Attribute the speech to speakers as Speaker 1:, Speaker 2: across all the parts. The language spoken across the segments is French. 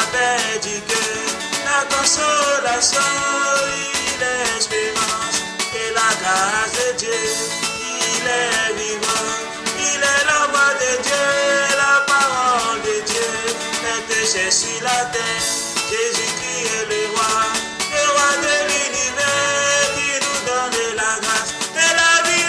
Speaker 1: avait dit que la consolation, il est espérance, et la grâce de Dieu, il est vivant, il est l'ombre de Dieu, la parole de Dieu, est péché sur la terre, Jésus-Christ est le roi de l'univers, qui nous donne la grâce et la vie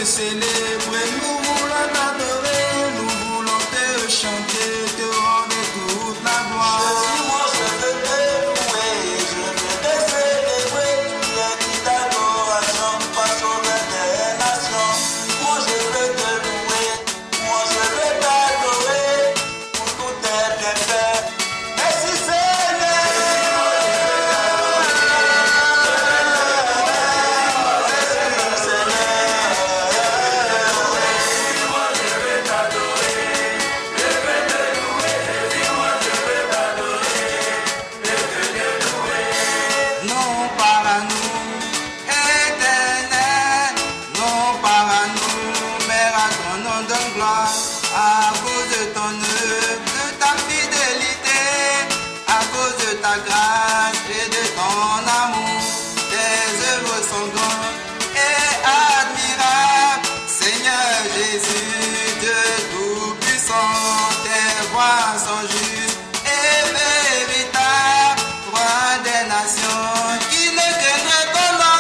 Speaker 2: célébrer, nous voulons t'adorer, nous voulons te chanter, te rendre toute la gloire. Jésus, moi je veux te louer, je veux te célébrer, tu es dit d'adoration, pas sauveur des nations. Moi je veux te louer, moi je veux t'adorer, pour tous tes bienfaits. Merci Seigneur. À cause de ton œuvre, de ta fidélité, à cause de ta grâce et de ton amour, tes œuvres sont grandes et admirables. Seigneur Jésus, Dieu tout-puissant, tes voies sont justes et véritables, roi des nations qui ne craindrait ton nom.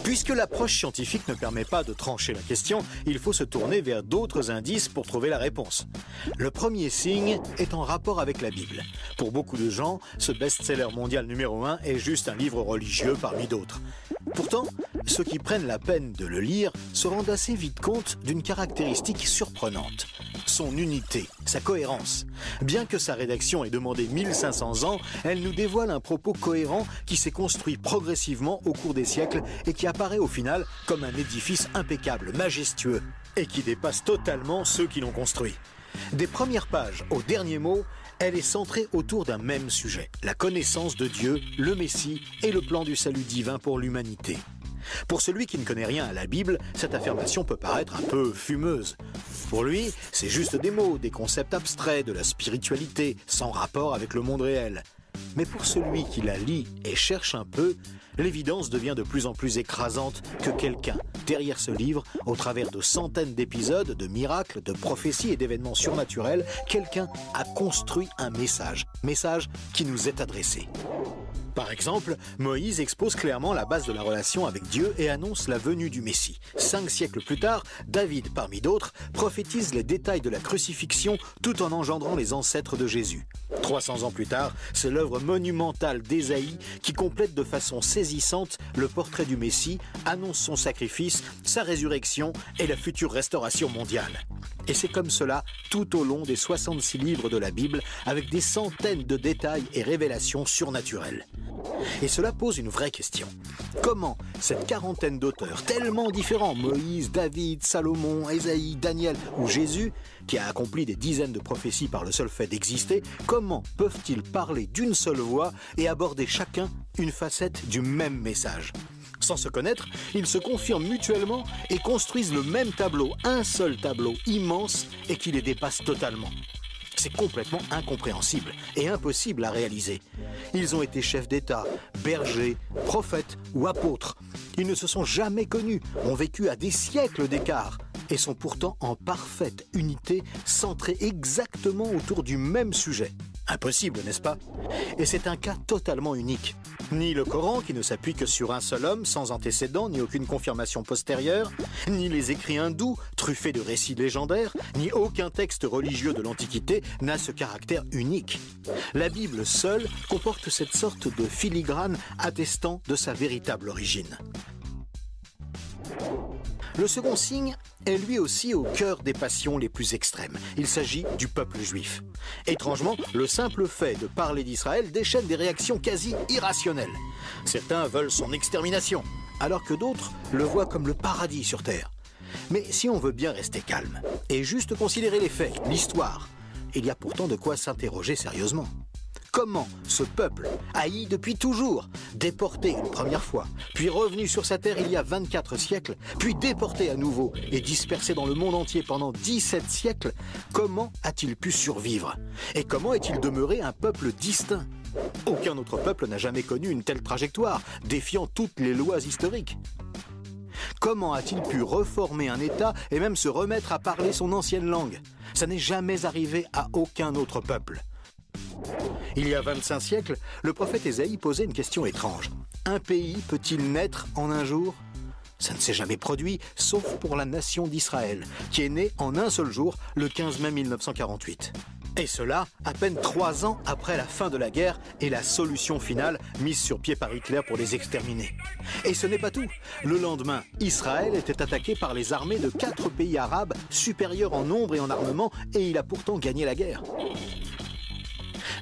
Speaker 3: Puisque l'approche scientifique ne permet pas de trancher la question, il faut se tourner vers d'autres indices pour trouver la réponse. Le premier signe est en rapport avec la Bible. Pour beaucoup de gens, ce best-seller mondial numéro 1 est juste un livre religieux parmi d'autres. Pourtant, ceux qui prennent la peine de le lire se rendent assez vite compte d'une caractéristique surprenante. Son unité, sa cohérence. Bien que sa rédaction ait demandé 1500 ans, elle nous dévoile un propos cohérent qui s'est construit progressivement au cours des siècles et qui apparaît au final comme un édifice impeccable, majestueux, et qui dépasse totalement ceux qui l'ont construit. Des premières pages aux derniers mots, elle est centrée autour d'un même sujet, la connaissance de Dieu, le Messie et le plan du salut divin pour l'humanité. Pour celui qui ne connaît rien à la Bible, cette affirmation peut paraître un peu fumeuse. Pour lui, c'est juste des mots, des concepts abstraits, de la spiritualité, sans rapport avec le monde réel. Mais pour celui qui la lit et cherche un peu, l'évidence devient de plus en plus écrasante que quelqu'un, derrière ce livre, au travers de centaines d'épisodes, de miracles, de prophéties et d'événements surnaturels, quelqu'un a construit un message qui nous est adressé. Par exemple, Moïse expose clairement la base de la relation avec Dieu et annonce la venue du Messie. 5 siècles plus tard, David, parmi d'autres, prophétise les détails de la crucifixion tout en engendrant les ancêtres de Jésus. 300 ans plus tard, c'est l'œuvre monumentale d'Ésaïe qui complète de façon saisissante le portrait du Messie, annonce son sacrifice, sa résurrection et la future restauration mondiale. Et c'est comme cela tout au long des 66 livres de la Bible, avec des centaines de détails et révélations surnaturelles. Et cela pose une vraie question. Comment cette quarantaine d'auteurs tellement différents, Moïse, David, Salomon, Ésaïe, Daniel ou Jésus, qui a accompli des dizaines de prophéties par le seul fait d'exister, comment peuvent-ils parler d'une seule voix et aborder chacun une facette du même message ? Sans se connaître, ils se confirment mutuellement et construisent le même tableau, un seul tableau immense et qui les dépasse totalement. C'est complètement incompréhensible et impossible à réaliser. Ils ont été chefs d'État, bergers, prophètes ou apôtres. Ils ne se sont jamais connus, ont vécu à des siècles d'écart et sont pourtant en parfaite unité, centrés exactement autour du même sujet. Impossible, n'est-ce pas ? Et c'est un cas totalement unique. Ni le Coran, qui ne s'appuie que sur un seul homme, sans antécédent, ni aucune confirmation postérieure, ni les écrits hindous, truffés de récits légendaires, ni aucun texte religieux de l'Antiquité n'a ce caractère unique. La Bible seule comporte cette sorte de filigrane attestant de sa véritable origine. Le second signe est lui aussi au cœur des passions les plus extrêmes. Il s'agit du peuple juif. Étrangement, le simple fait de parler d'Israël déchaîne des réactions quasi irrationnelles. Certains veulent son extermination, alors que d'autres le voient comme le paradis sur terre. Mais si on veut bien rester calme et juste considérer les faits, l'histoire, il y a pourtant de quoi s'interroger sérieusement. Comment ce peuple, haï depuis toujours, déporté une première fois, puis revenu sur sa terre il y a 24 siècles, puis déporté à nouveau et dispersé dans le monde entier pendant 17 siècles, comment a-t-il pu survivre? Et comment est-il demeuré un peuple distinct? Aucun autre peuple n'a jamais connu une telle trajectoire, défiant toutes les lois historiques. Comment a-t-il pu reformer un État et même se remettre à parler son ancienne langue? Ça n'est jamais arrivé à aucun autre peuple. Il y a 25 siècles, le prophète Ésaïe posait une question étrange. Un pays peut-il naître en un jour? Ça ne s'est jamais produit, sauf pour la nation d'Israël, qui est née en un seul jour, le 15 mai 1948. Et cela, à peine 3 ans après la fin de la guerre et la solution finale mise sur pied par Hitler pour les exterminer. Et ce n'est pas tout. Le lendemain, Israël était attaqué par les armées de 4 pays arabes supérieurs en nombre et en armement, et il a pourtant gagné la guerre.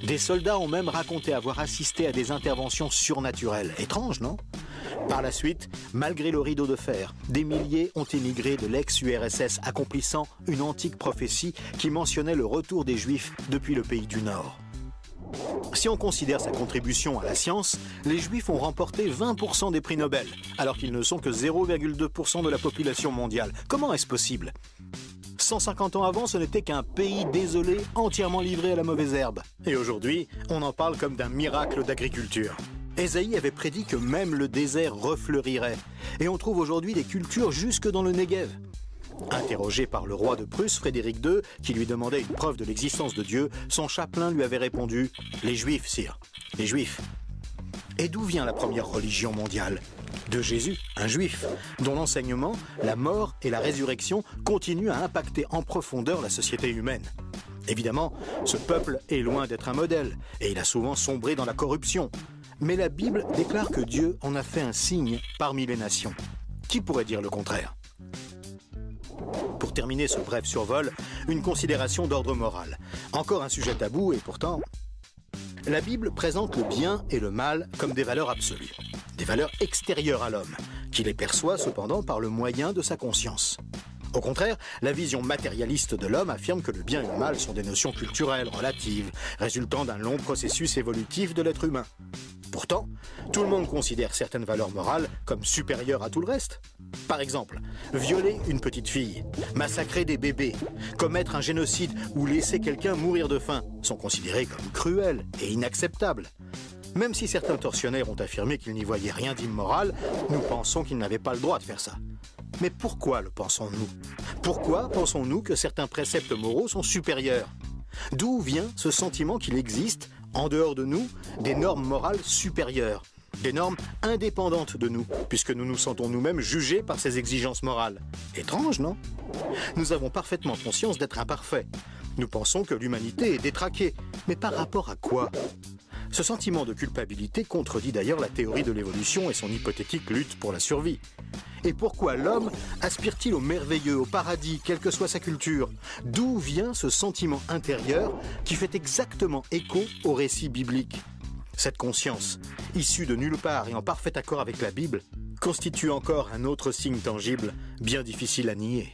Speaker 3: Des soldats ont même raconté avoir assisté à des interventions surnaturelles. Étrange, non? Par la suite, malgré le rideau de fer, des milliers ont émigré de l'ex-URSS, accomplissant une antique prophétie qui mentionnait le retour des Juifs depuis le pays du Nord. Si on considère sa contribution à la science, les Juifs ont remporté 20% des prix Nobel, alors qu'ils ne sont que 0,2% de la population mondiale. Comment est-ce possible? 150 ans avant, ce n'était qu'un pays désolé, entièrement livré à la mauvaise herbe. Et aujourd'hui, on en parle comme d'un miracle d'agriculture. Ésaïe avait prédit que même le désert refleurirait. Et on trouve aujourd'hui des cultures jusque dans le Negev. Interrogé par le roi de Prusse, Frédéric II, qui lui demandait une preuve de l'existence de Dieu, son chapelain lui avait répondu « Les Juifs, sire, les Juifs ». Et d'où vient la première religion mondiale? De Jésus, un juif, dont l'enseignement, la mort et la résurrection continuent à impacter en profondeur la société humaine. Évidemment, ce peuple est loin d'être un modèle, et il a souvent sombré dans la corruption. Mais la Bible déclare que Dieu en a fait un signe parmi les nations. Qui pourrait dire le contraire? Pour terminer ce bref survol, une considération d'ordre moral. Encore un sujet tabou et pourtant... La Bible présente le bien et le mal comme des valeurs absolues, des valeurs extérieures à l'homme, qui les perçoit cependant par le moyen de sa conscience. Au contraire, la vision matérialiste de l'homme affirme que le bien et le mal sont des notions culturelles, relatives, résultant d'un long processus évolutif de l'être humain. Pourtant, tout le monde considère certaines valeurs morales comme supérieures à tout le reste. Par exemple, violer une petite fille, massacrer des bébés, commettre un génocide ou laisser quelqu'un mourir de faim sont considérés comme cruels et inacceptables. Même si certains tortionnaires ont affirmé qu'ils n'y voyaient rien d'immoral, nous pensons qu'ils n'avaient pas le droit de faire ça. Mais pourquoi le pensons-nous? Pourquoi pensons-nous que certains préceptes moraux sont supérieurs? D'où vient ce sentiment qu'il existe, en dehors de nous, des normes morales supérieures, des normes indépendantes de nous, puisque nous nous sentons nous-mêmes jugés par ces exigences morales? Étrange, non? Nous avons parfaitement conscience d'être imparfaits. Nous pensons que l'humanité est détraquée, mais par rapport à quoi? Ce sentiment de culpabilité contredit d'ailleurs la théorie de l'évolution et son hypothétique lutte pour la survie. Et pourquoi l'homme aspire-t-il au merveilleux, au paradis, quelle que soit sa culture? D'où vient ce sentiment intérieur qui fait exactement écho au récit biblique? Cette conscience, issue de nulle part et en parfait accord avec la Bible, constitue encore un autre signe tangible, bien difficile à nier.